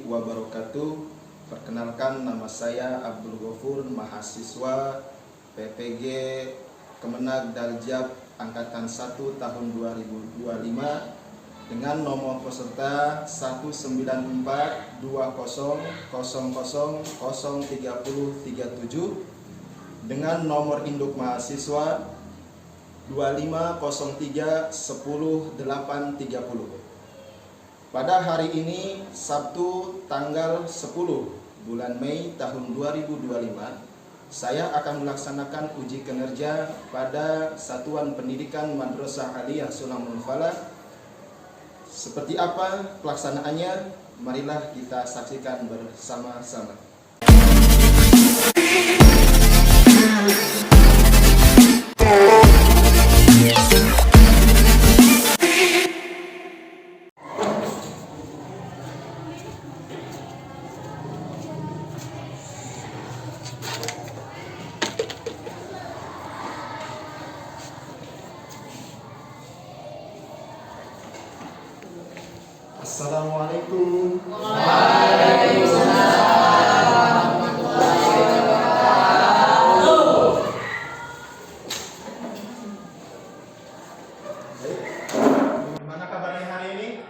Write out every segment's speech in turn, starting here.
wabarakatuh. Perkenalkan, nama saya Abdul Ghafur, mahasiswa PPG Kemenag Daljab Angkatan 1 tahun 2025 dengan nomor peserta 19200003037 dengan nomor induk mahasiswa 2503100830. Pada hari ini, Sabtu tanggal 10 bulan Mei tahun 2025, saya akan melaksanakan uji kinerja pada Satuan Pendidikan Madrasah Aliyah Sulamul Falah. Seperti apa pelaksanaannya? Marilah kita saksikan bersama-sama. Assalamualaikum. Gimana kabarnya hari ini?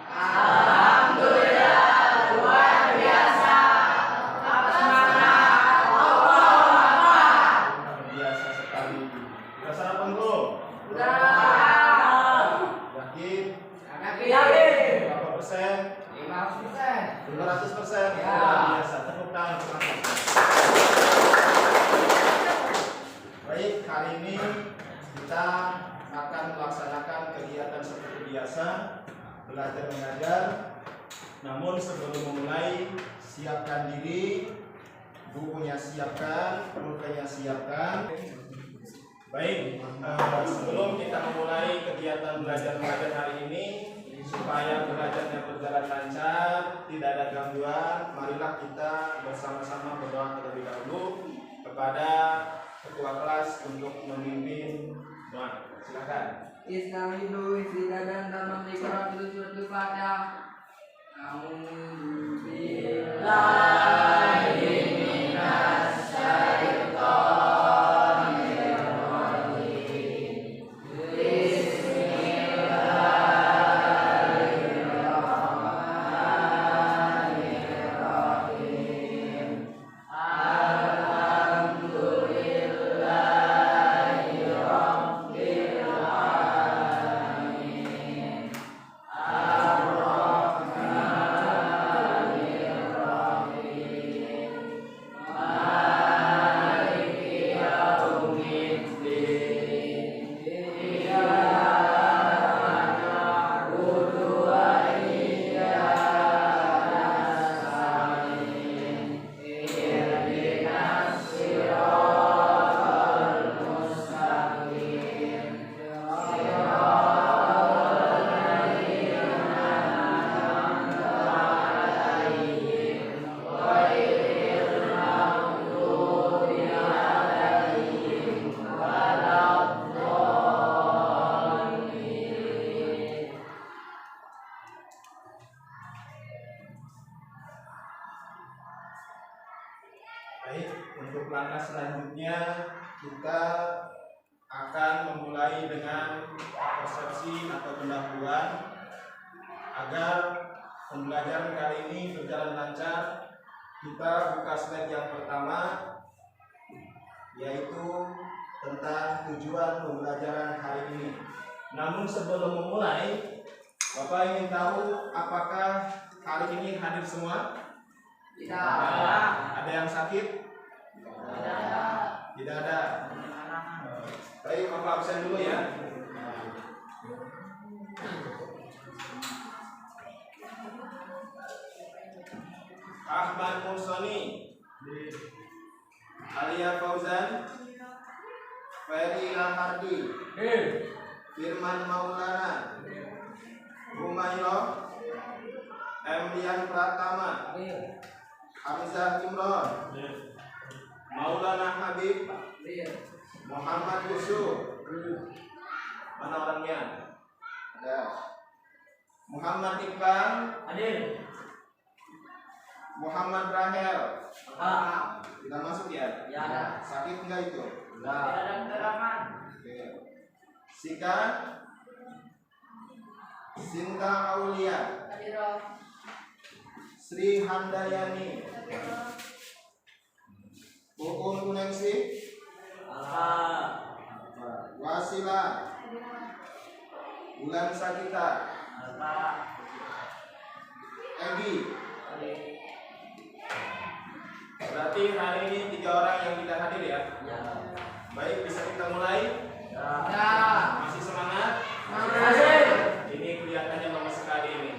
Alhamdulillah, luar biasa. Luar biasa sekali. Sudah sarapan belum? Udah. Yakin? Yakin. Berapa persen? 500%. 500%. Ya. Luar biasa. Tepuk tangan. Baik, hari ini kita akan melaksanakan kegiatan seperti biasa, belajar mengajar. Namun sebelum memulai, siapkan diri, bukunya siapkan, pulpennya siapkan. Baik, sebelum kita memulai kegiatan belajar mengajar hari ini, supaya belajarnya berjalan lancar, tidak ada gangguan, marilah kita bersama-sama berdoa terlebih dahulu kepada ketua kelas untuk memimpin doa. Silakan. Istahidu istidadan dalam ikrar suatu Fatihah. Alhamdulillah. Baik, untuk langkah selanjutnya kita akan memulai dengan persepsi atau pendahuluan agar pembelajaran kali ini berjalan lancar. Kita buka slide yang pertama, yaitu tentang tujuan pembelajaran hari ini. Namun sebelum memulai, Bapak ingin tahu apakah hari ini hadir semua? Tidak. Ada yang sakit? Tidak. Tidak ada. Baik, Bapak absen dulu ya. Ahmad Mursoni, Alia Fauzan, Ferry Rahardi, Firman Maulana, Humayroh, Emlian Pratama, Hamzah Imron, Maulana Habib, Muhammad Yusuf. Mana orangnya? Ada. Muhammad Iqbal, Muhammad Rahel. A. Kita masuk ya. Ya. Sakit enggak itu? Enggak. Ada keterangan. Oke. Sika Sinta Aulia. Hadiroh. Sri Handayani. Hadiroh. Pukul Kuningsi. A. Wasila. Hadiroh. Bulan Sakita. Alfa. Egi. Ali. Berarti hari ini 3 orang yang kita hadir ya. Ya. Baik, bisa kita mulai. Ya. Masih semangat? Masih. Ini kelihatannya lemas sekali ini.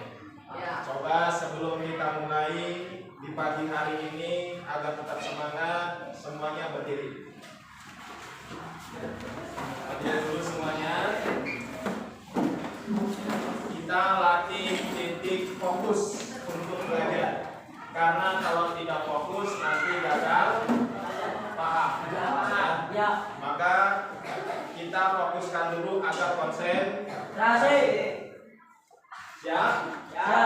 Ya. Coba sebelum kita mulai di pagi hari ini agar tetap semangat, semuanya berdiri. Berdiri dulu semuanya. Kita latih titik fokus untuk belajar. Karena kalau tidak fokus nanti gagal paham. Ya. Maka kita fokuskan dulu agar konsentrasi. Siap? Ya.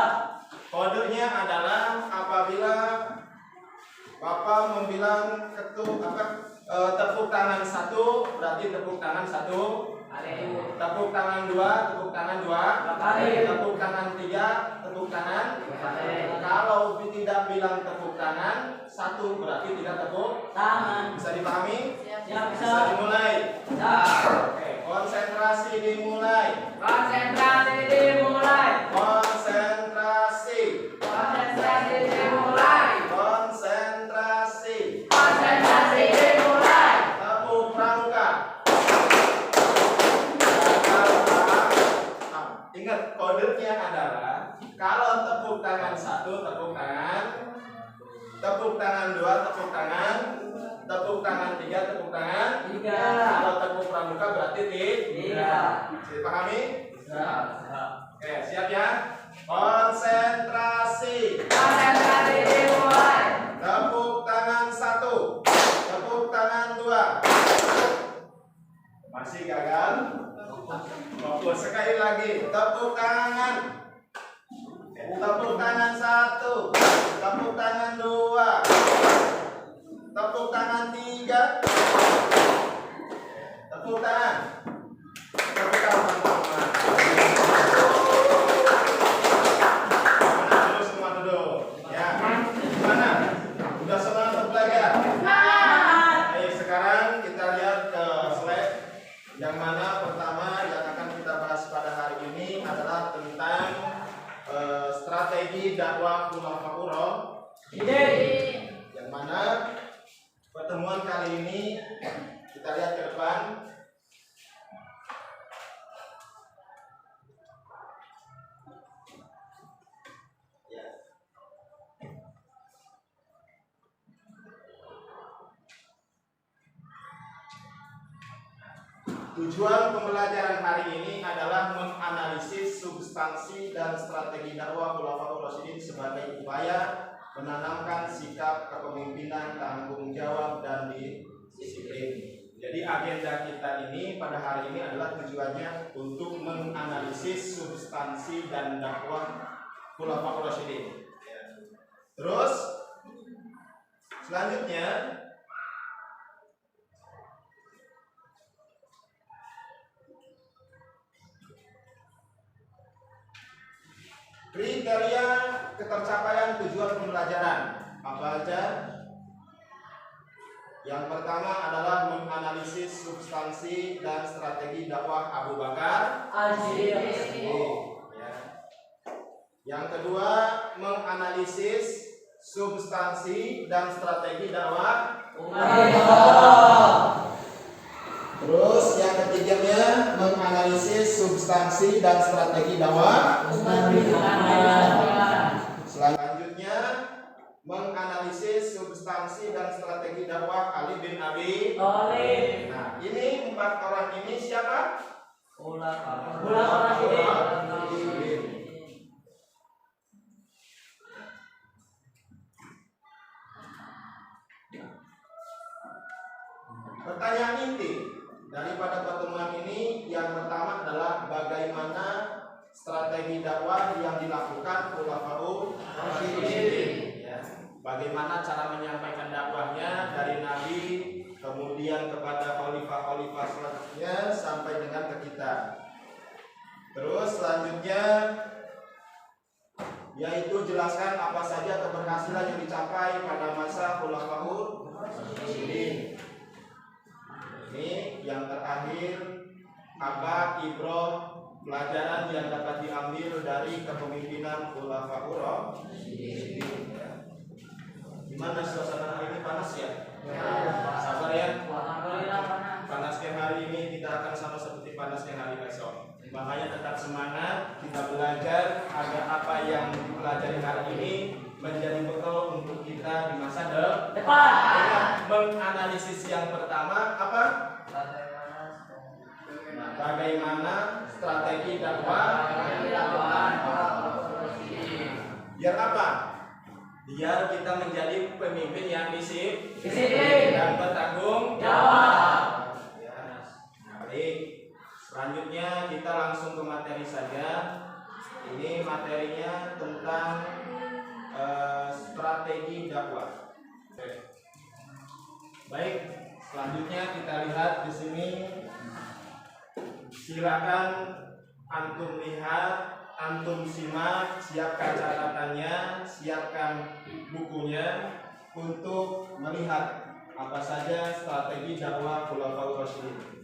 Kodenya adalah apabila Bapak membilang tepuk tangan 1, berarti tepuk tangan 1. Ali. Tepuk tangan 2, tepuk tangan 2. Kali. Tepuk tangan 3, tepuk tangan. Kali. Kalau tidak bilang tepuk tangan 1, berarti tidak tepuk. Tangan. Bisa dipahami? Siap. Ya, bisa. Bisa dimulai. Ya. Oke, konsentrasi dimulai. Konsentrasi dimulai. Konsentrasi. Konsentrasi dimulai. Konsentrasi. Konsentrasi dimulai. Tepuk pramuka. Ingat, kodenya adalah kalau tepuk tangan 1, tepuk tangan. Tepuk tangan 2, tepuk tangan. Tepuk tangan 3, tepuk tangan. 3. Kalau tepuk pramuka berarti 3. 3. Bisa dipahami? Ya. Oke, siap ya? Konsentrasi. Konsentrasi dimulai. Tepuk tangan 1. Tepuk tangan 2. Masih gagal? Fokus sekali lagi. Tepuk tangan. Tepuk tangan 1. Tepuk tangan 2. Tepuk tangan 3. Tepuk tangan. Tepuk tangan teman-teman. Duduk semua duduk. Ya. Gimana? Udah semangat untuk belajar? Baik, sekarang kita lihat ke slide yang mana pertama yang akan kita bahas pada hari ini adalah tentang strategi dakwah khulafaur Rasyidin. Yang mana pertemuan kali ini kita lihat ke depan. Ya. Tujuan pembelajaran hari ini adalah menganalisis substansi dan strategi dakwah khulafaur Rasyidin sebagai upaya menanamkan sikap kepemimpinan, tanggung jawab, dan disiplin. Jadi agenda kita ini pada hari ini adalah tujuannya untuk menganalisis substansi dan dakwah khulafaur Rasyidin. Terus selanjutnya kriteria ketercapaian tujuan pembelajaran apa aja? Yang pertama adalah menganalisis substansi dan strategi dakwah Abu Bakar As-Siddiq. Ya. Yang kedua, menganalisis substansi dan strategi dakwah Umar. Terus yang ketiganya menganalisis substansi dan strategi dakwah. Selanjutnya menganalisis substansi dan strategi dakwah Ali bin Abi Thalib. Nah, ini 4 orang ini siapa? Khulafaur Rasyidin. Pertanyaan inti daripada pertemuan ini yang pertama adalah bagaimana strategi dakwah yang dilakukan Khulafaur Rasyidin. Ya. bagaimana cara menyampaikan dakwahnya dari Nabi, kemudian kepada khalifah-khalifah selanjutnya sampai dengan ke kita. Terus selanjutnya yaitu jelaskan apa saja keberhasilan yang dicapai pada masa Khulafaur Rasyidin. Ini yang terakhir, apa ibroh pelajaran yang dapat diambil dari kepemimpinan Khulafaur Rasyidin. Gimana suasana hari ini, panas ya? Sabar ya. Alhamdulillah panas. Panasnya hari ini tidak akan sama seperti panasnya hari besok. Makanya tetap semangat, kita belajar agar apa yang dipelajari hari ini menjadi bekal untuk kita di masa depan. Menganalisis yang pertama apa? Bagaimana strategi dakwah? Biar apa? Biar kita menjadi pemimpin yang disiplin dan bertanggung jawab. Ya. Baik. Selanjutnya kita langsung ke materi saja. Ini materinya tentang strategi dakwah. Oke. Baik. Selanjutnya kita lihat di sini. Silakan antum lihat, antum simak, siapkan catatannya, siapkan bukunya untuk melihat apa saja strategi dakwah Khulafaur Rasyidin.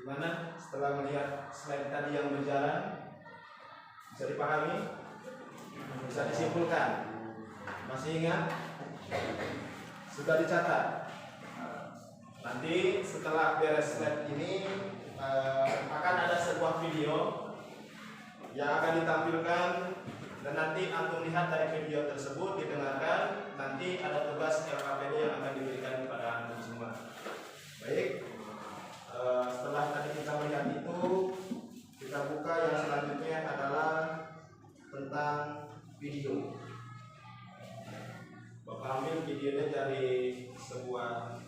Gimana setelah melihat slide tadi yang berjalan? Bisa dipahami? Bisa disimpulkan? Masih ingat? Sudah dicatat? Nanti setelah beres slide ini akan ada sebuah video yang akan ditampilkan, dan nanti antum lihat dari video tersebut, didengarkan. Nanti ada tugas LKPD yang akan diberikan kepada antum semua. Baik. Setelah tadi kita melihat itu, kita buka yang selanjutnya adalah tentang video. Bapak ambil videonya dari sebuah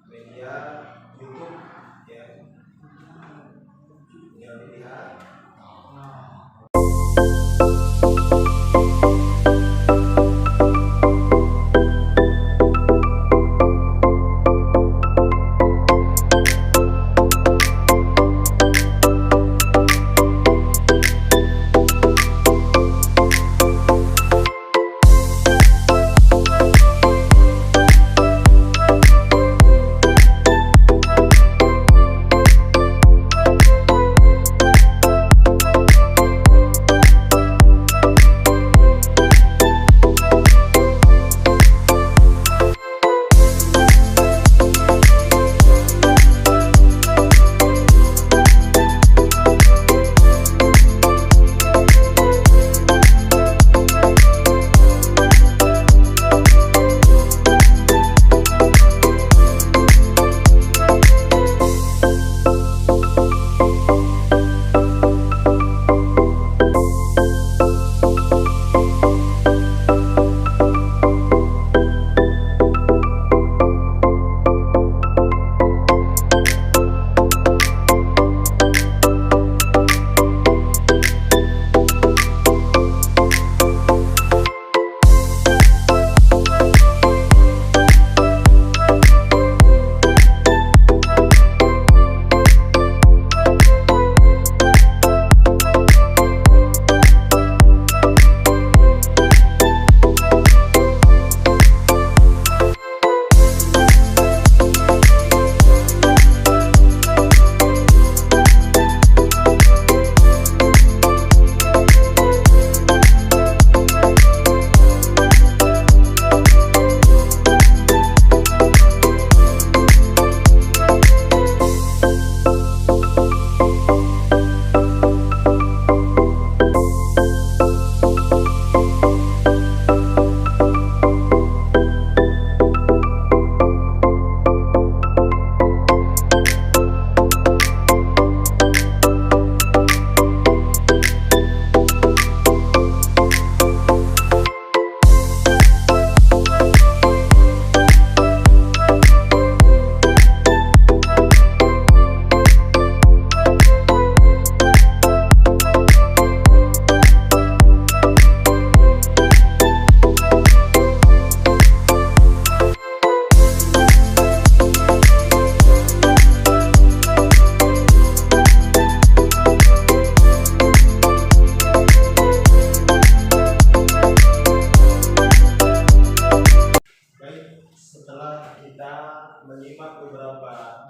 media YouTube ya, yang dilihat.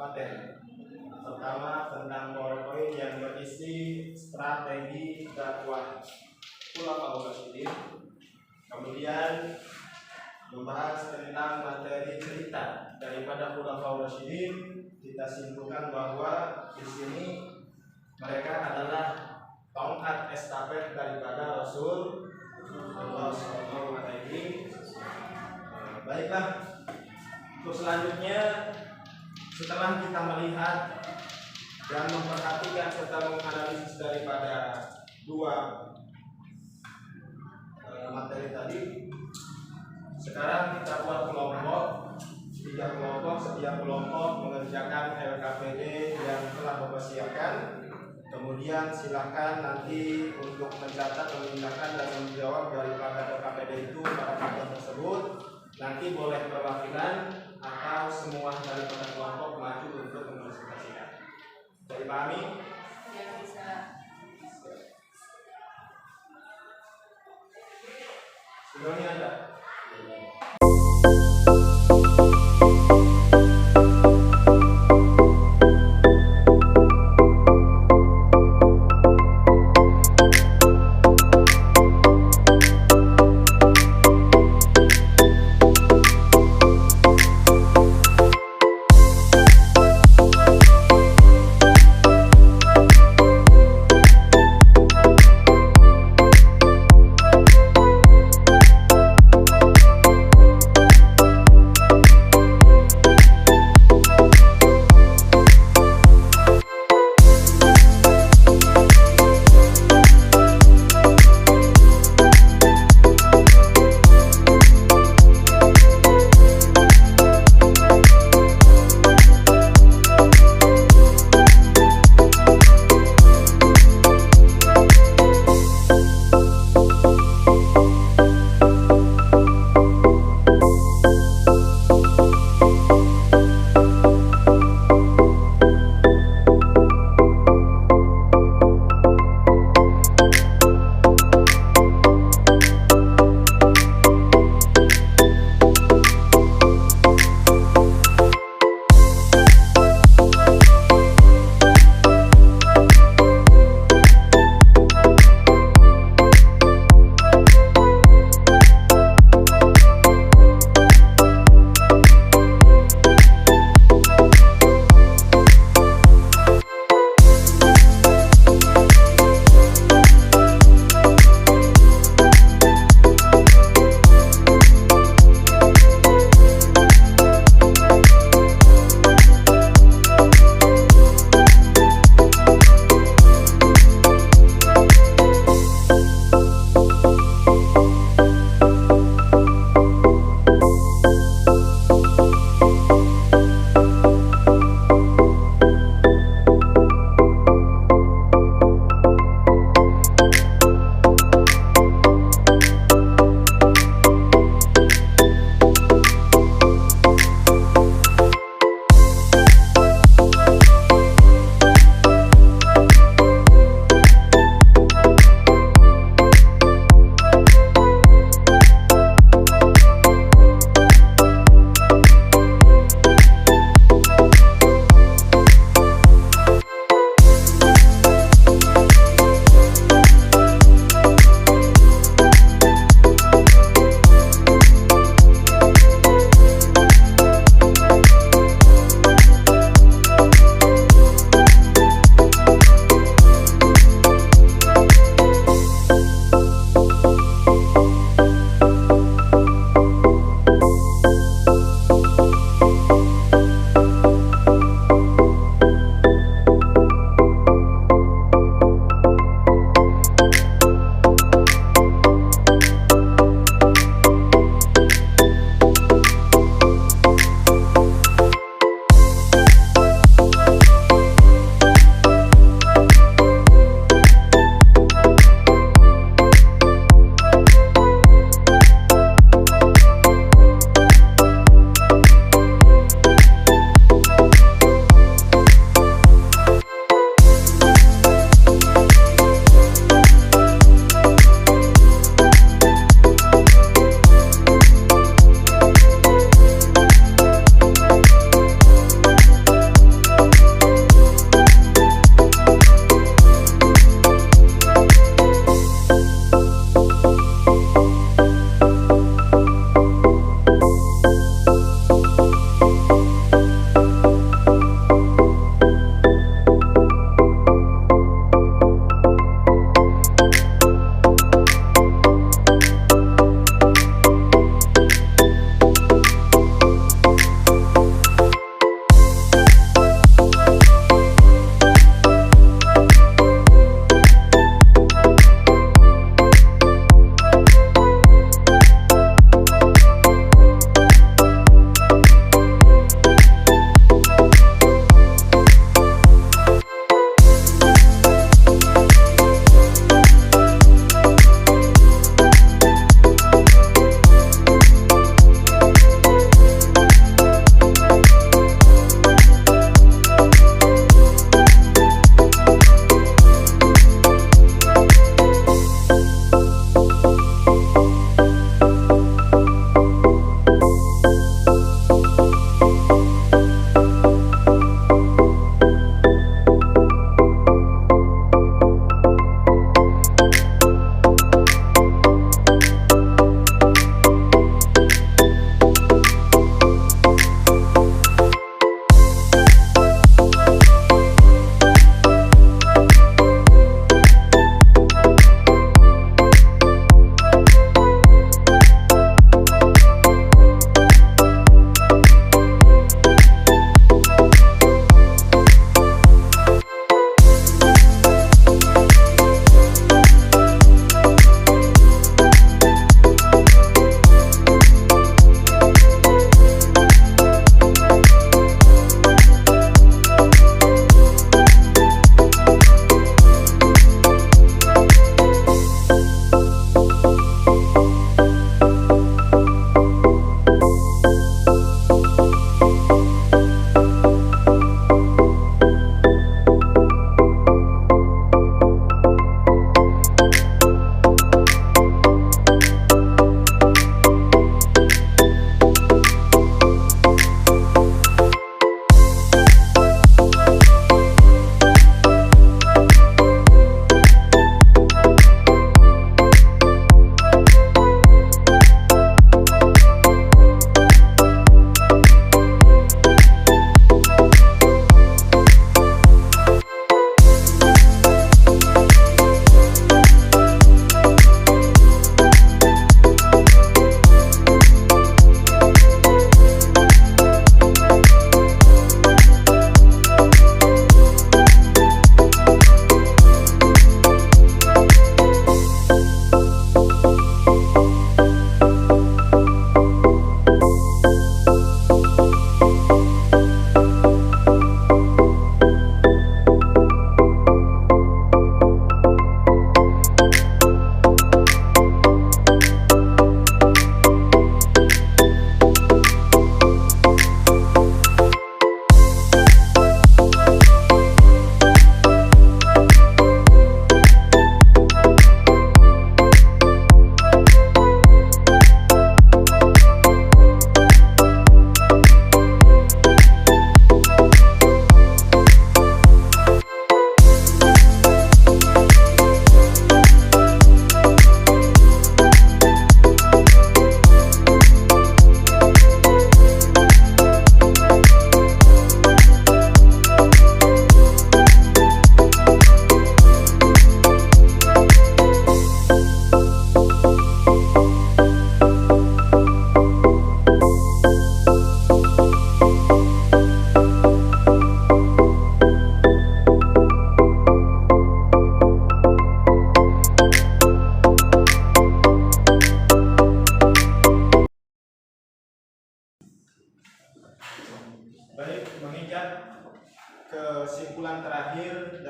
materi. Pertama tentang PowerPoint yang berisi strategi dakwah Khulafaur Rasyidin. Kemudian membahas tentang materi cerita daripada Khulafaur Rasyidin. Kita simpulkan bahwa di sini mereka adalah tongkat estafet daripada Rasulullah SAW. Baiklah, untuk selanjutnya setelah kita melihat dan memperhatikan serta menganalisis daripada dua materi tadi, sekarang kita buat kelompok, 3 kelompok, setiap kelompok mengerjakan LKPD yang telah Bapak siapkan. Kemudian silakan nanti untuk mencatat, memindahkan dan menjawab daripada LKPD itu pada materi tersebut. Nanti boleh perwakilan atau semua daripada kelompok maju untuk mempresentasikan. Jadi pahami? Ya bisa. Sebelumnya ada.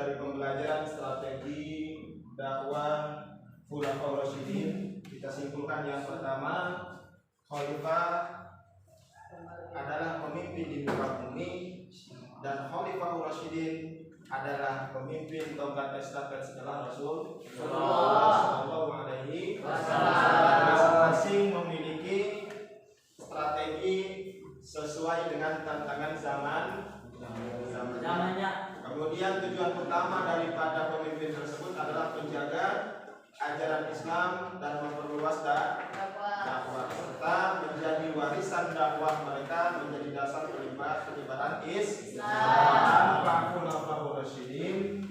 dari pembelajaran strategi dakwah Khulafaur Rasyidin, kita simpulkan yang pertama, khalifah adalah pemimpin di muka bumi dan Khulafaur Rasyidin adalah pemimpin tongkat estafet setelah Rasul Sallallahu Alaihi Wasallam. Masing-masing memiliki strategi sesuai dengan tantangan zamannya. Kemudian tujuan utama daripada pemimpin tersebut adalah menjaga ajaran Islam dan memperluas dakwah serta menjadi warisan dakwah mereka menjadi dasar penyebaran Islam. Tanpa Khulafaur Rasyidin,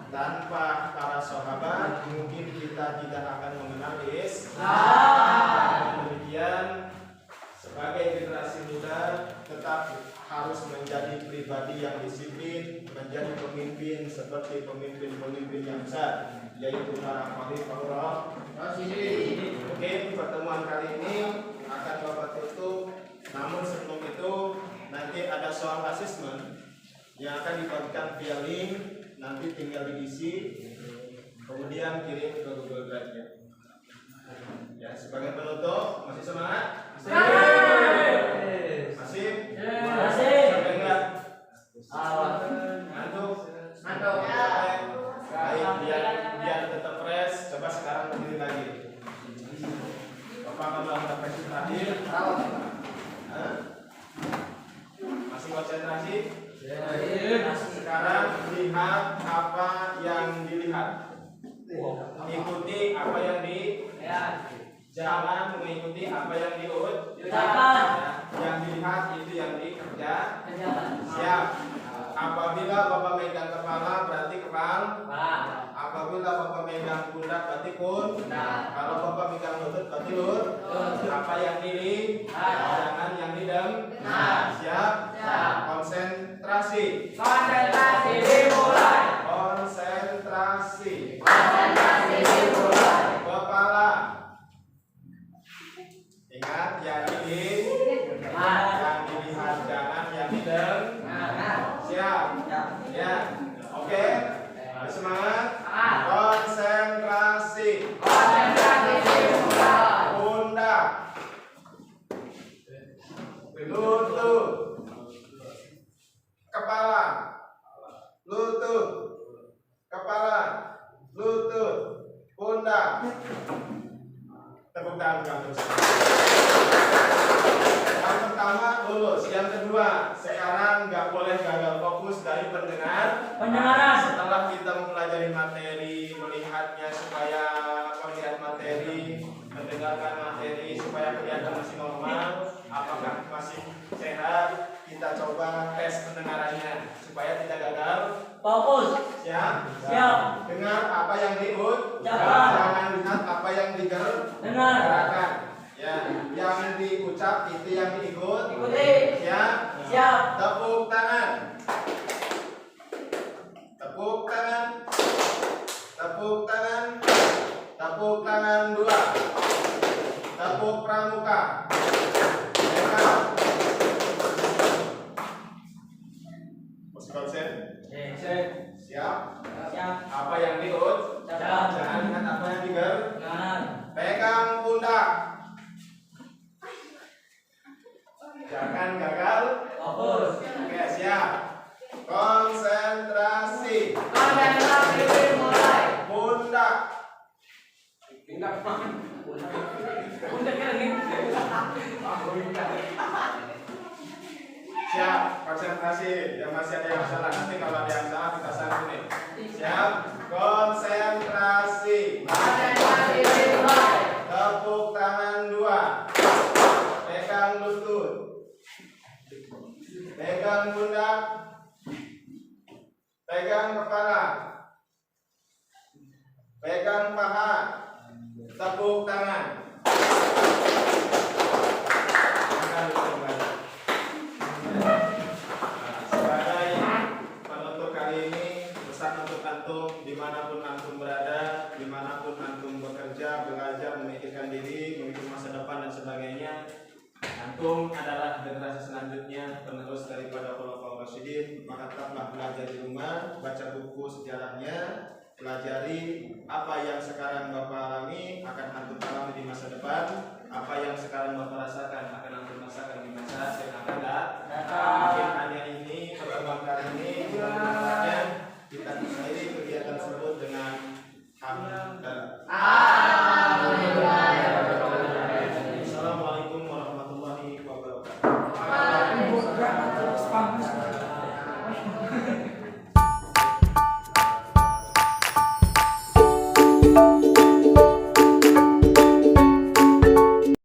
tanpa para sahabat, mungkin kita tidak akan mengenal Islam. Demikian, sebagai generasi muda tetap harus menjadi pribadi yang disiplin, menjadi pemimpin seperti pemimpin-pemimpin yang besar, yaitu para Khulafaur Rasyidin. Oke, pertemuan kali ini akan Bapak tutup. Namun sebelum itu nanti ada soal asesmen yang akan dibagikan via link, nanti tinggal diisi, kemudian kirim ke Google Drive-nya. Ya, sebagai penutup, masih semangat? Masih? Sampai enggak? Ngantuk? Baik, biar tetap fresh. Coba sekarang berdiri lagi. Bapak akan melakukan sesi terakhir. Masih konsentrasi? Sekarang lihat apa yang dilihat. Ikuti apa yang dilihat. Jangan mengikuti apa yang diucapkan. Yang dilihat itu yang dikerjakan. Siap. Apabila Bapak megang kepala berarti kepala. Apabila Bapak megang pundak berarti pundak. Kalau Bapak megang lutut berarti lutut. Apa yang dilihat, jangan yang didengar. Siap. Konsentrasi. Konsentrasi dimulai. Konsentrasi. Konsentrasi dimulai. Kepala. Ingat yang dilihat, jangan yang didengar. Siap. Ya. Oke. Semangat. Konsentrasi. Konsentrasi dimulai. Pundak. Lutut. Kepala. Lutut. Kepala. Lutut. Pundak. Tepuk tangan terus. Yang pertama lulus, yang kedua sekarang nggak boleh gagal fokus dari pendengaran. Setelah kita mempelajari materi, melihatnya supaya melihat materi, mendengarkan materi supaya kelihatan masih normal, apakah masih sehat, kita coba tes pendengarannya supaya tidak gagal fokus. Siap? Dengar apa yang diucapkan, jangan lihat apa yang didengarkan. Ya, yang diucap itu yang diikuti. Siap? Tepuk tangan. Tepuk tangan. Tepuk tangan. Tepuk tangan 2. Tepuk pramuka. Masih konsen? Siap? Apa yang diucap, jangan ingat apa yang didengar. Pegang pundak. Jangan gagal fokus. Oke, siap. Konsentrasi. Konsentrasi dimulai. Pundak. Siap. Konsentrasi. Yang masih ada yang salah, nanti kalau ada yang salah kita santunin. Siap. Konsentrasi. Konsentrasi dimulai. Tepuk tangan 2. Pegang lutut. Pegang pundak. Pegang kepala. Pegang paha. Tepuk tangan. Sebagai penutup kali ini, pesan untuk antum dimanapun antum berada, dimanapun antum bekerja, belajar, memikirkan diri, memikirkan masa depan dan sebagainya. Antum adalah generasi selanjutnya, penerus daripada Khulafaur Rasyidin, maka tetaplah belajar di rumah, baca buku sejarahnya, pelajari apa yang sekarang Bapak alami akan antum alami di masa depan, apa yang sekarang Bapak rasakan akan antum rasakan di masa yang akan datang. Mungkin hanya ini pertemuan kali ini, mudah-mudahan kita akhiri kegiatan tersebut dengan hamdalah. Assalamualaikum warahmatullahi wabarakatuh.